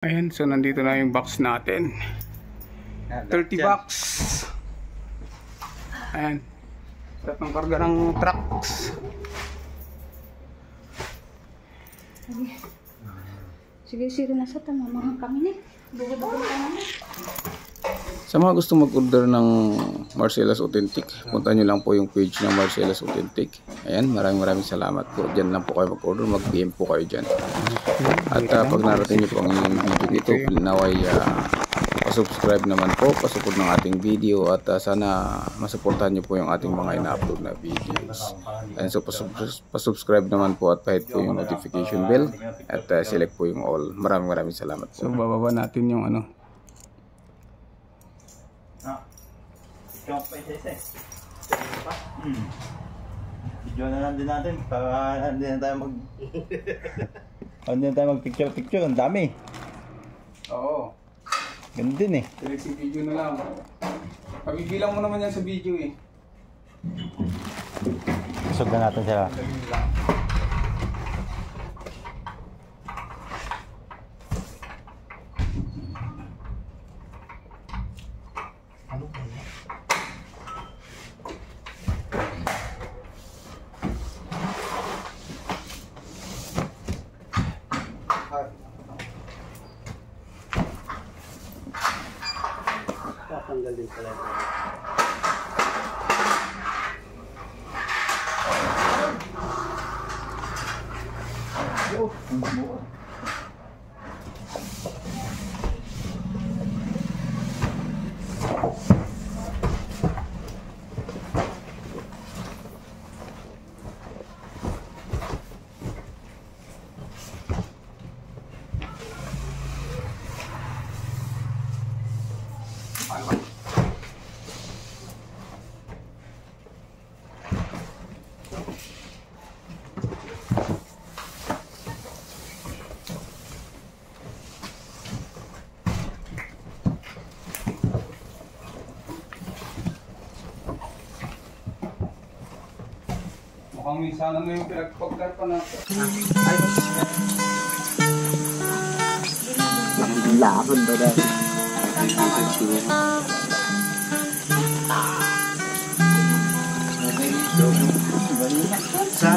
Ayan, so nandito na yung box natin. 30 box. Ayan. Tatang karga ng trucks. Sige, nasa tamamahang kami ni. Bugod-bugod ka namin. Sa mga gusto mag-order ng Marcellus Authentic, punta nyo lang po yung page ng Marcellus Authentic. Ayan, maraming salamat po. Diyan lang po kayo mag-order, mag-PM po kayo dyan. At pag narating nyo po ang inyong video dito, naway pasubscribe naman po, pasupport ng ating video at sana masuportahan nyo po yung ating mga ina-upload na videos. And so pasubscribe naman po at pahit po yung notification bell at select po yung all. Maraming salamat po. So bababa natin yung ano. Video na lang din natin para hindi na tayo hindi na tayo mag-picture. Ang dami. Oo. Ganun din eh. Select video na lang. Pabibilang mo naman yan sa video eh. Isog na natin sila. Tatanggal din pala. Mukhang minsan na yung pinagpagkarpa natin. Laban ba dahil? Sa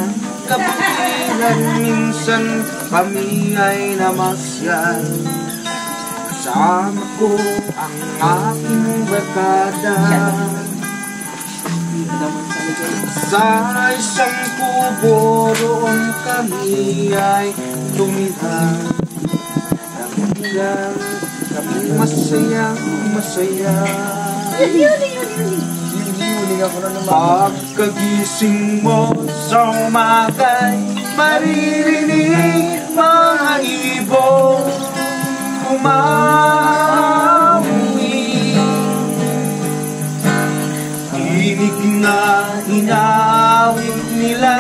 kabutihan minsan kami ay namasyal. Kasama ko ang aking barkada. Sa isang kubo roon kami ay tumihan. Kami masaya. Pagkagising mo sa umaga'y maririnig mga ibon umawi. Tinig na inawit nila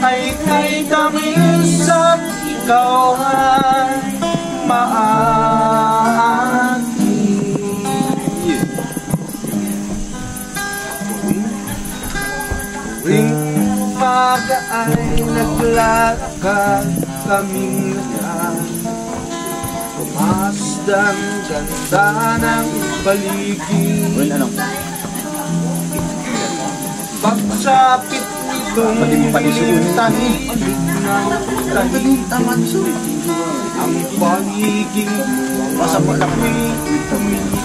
ay kay tamis at ikaw ay maagi. Tuwing umaga ay naglalakad kaming lahat. Pumasdan ganda ng paligid. Pagsapit nitong tahimik ang paligid ako'y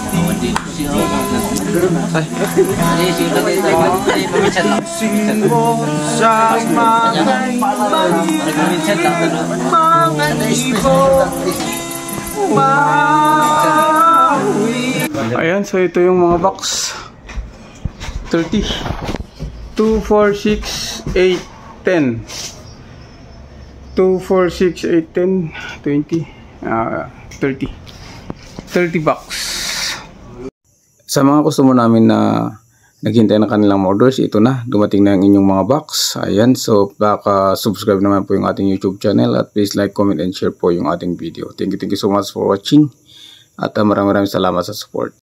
tumitig. Pagising mo sa umaga'y mga ibon umawi. Ayan, so ito yung mga box. 30. 2, 4, 6, 8, 10. 2, 4, 6, 8, 10, 20, 30. 30 box. Sa mga customer namin na naghintay ng kanilang orders, ito na, dumating na ang inyong mga box. Ayan, so baka subscribe naman po yung ating YouTube channel at please like, comment, and share po yung ating video. Thank you so much for watching at maraming salamat sa support.